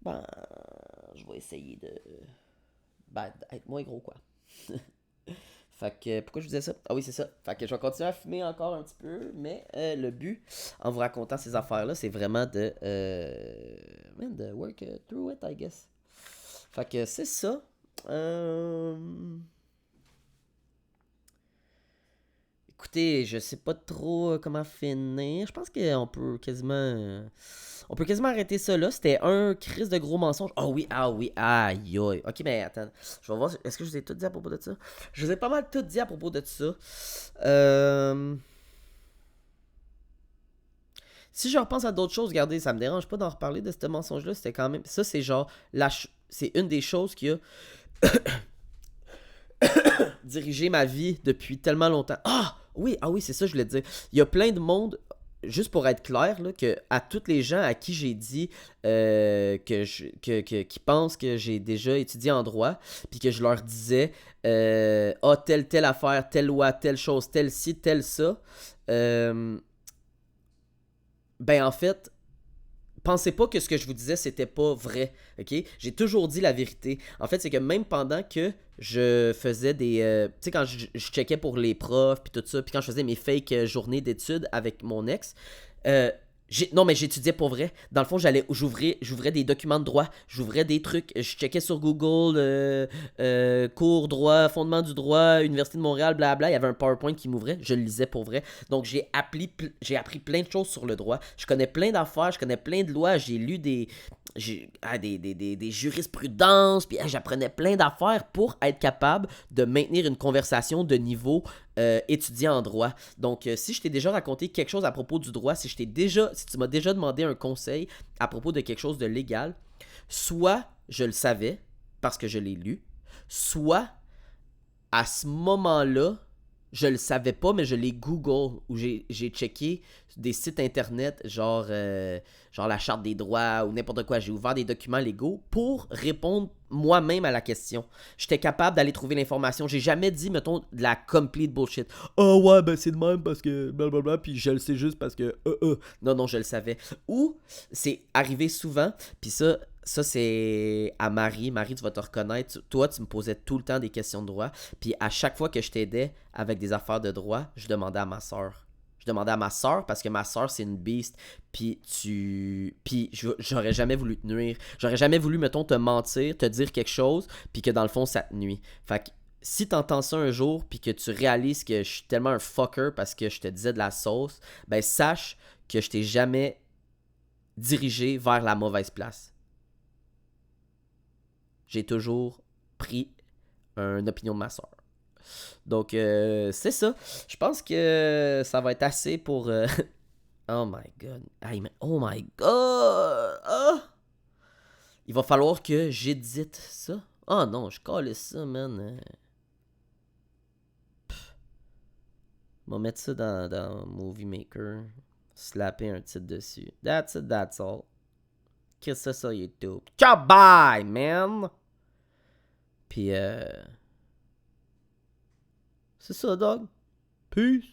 ben je vais essayer de d'être moins gros quoi. Fait que pourquoi je vous disais ça? Ah oui, c'est ça. Fait que je vais continuer à fumer encore un petit peu, mais le but en vous racontant ces affaires-là, c'est vraiment de work through it, I guess. Fait que c'est ça. Écoutez, je sais pas trop comment finir. Je pense on peut quasiment arrêter ça là. C'était un crise de gros mensonge. Ah oui, aïe aïe. Ok, mais attends. Je vais voir. Est-ce que je vous ai tout dit à propos de ça? Je vous ai pas mal tout dit à propos de ça. Euh... Si je repense à d'autres choses, regardez, ça me dérange pas d'en reparler de ce mensonge-là. C'était quand même. Ça, c'est genre. C'est une des choses qui a dirigé ma vie depuis tellement longtemps. Ah oui, c'est ça, je voulais te dire. Il y a plein de monde, juste pour être clair, là, que à tous les gens à qui j'ai dit qui pensent que j'ai déjà étudié en droit, puis que je leur disais telle affaire, telle loi, telle chose, telle ci, telle ça. Ben en fait, pensez pas que ce que je vous disais c'était pas vrai, ok? J'ai toujours dit la vérité. En fait, c'est que même pendant que je faisais des, tu sais quand je checkais pour les profs puis tout ça, puis quand je faisais mes fake journées d'études avec mon ex, euh, non mais j'étudiais pour vrai. Dans le fond, j'ouvrais des documents de droit, j'ouvrais des trucs, je checkais sur Google, cours droit, fondement du droit, Université de Montréal, blabla. Il y avait un PowerPoint qui m'ouvrait, je le lisais pour vrai. Donc j'ai appris plein de choses sur le droit. Je connais plein d'affaires, je connais plein de lois, j'ai lu des jurisprudences, puis j'apprenais plein d'affaires pour être capable de maintenir une conversation de niveau étudiant en droit. Donc, si je t'ai déjà raconté quelque chose à propos du droit, si tu m'as déjà demandé un conseil à propos de quelque chose de légal, soit je le savais parce que je l'ai lu, soit à ce moment-là, je le savais pas, mais je l'ai Google ou j'ai checké des sites internet, genre la charte des droits ou n'importe quoi. J'ai ouvert des documents légaux pour répondre moi-même à la question. J'étais capable d'aller trouver l'information. J'ai jamais dit, mettons, de la complete bullshit. Oh ouais, ben c'est de même parce que blablabla, puis je le sais juste parce que Non, non, je le savais. Ou c'est arrivé souvent, puis ça, c'est à Marie. Marie, tu vas te reconnaître. Toi, tu me posais tout le temps des questions de droit. Puis à chaque fois que je t'aidais avec des affaires de droit, je demandais à ma soeur. Je demandais à ma soeur parce que ma soeur, c'est une beast. Puis j'aurais jamais voulu te nuire. J'aurais jamais voulu, mettons, te mentir, te dire quelque chose, puis que dans le fond, ça te nuit. Fait que si t'entends ça un jour, puis que tu réalises que je suis tellement un fucker parce que je te disais de la sauce, ben sache que je t'ai jamais dirigé vers la mauvaise place. J'ai toujours pris une opinion de ma soeur. Donc, c'est ça. Je pense que ça va être assez pour... Oh my god. Oh my god. Il va falloir que j'édite ça. Oh non, je colle ça, man. On va mettre ça dans Movie Maker. Slapper un titre dessus. That's it, that's all. Qu'est-ce que c'est ça, YouTube? Ciao, bye, man! Puis, c'est ça, dog. Peace.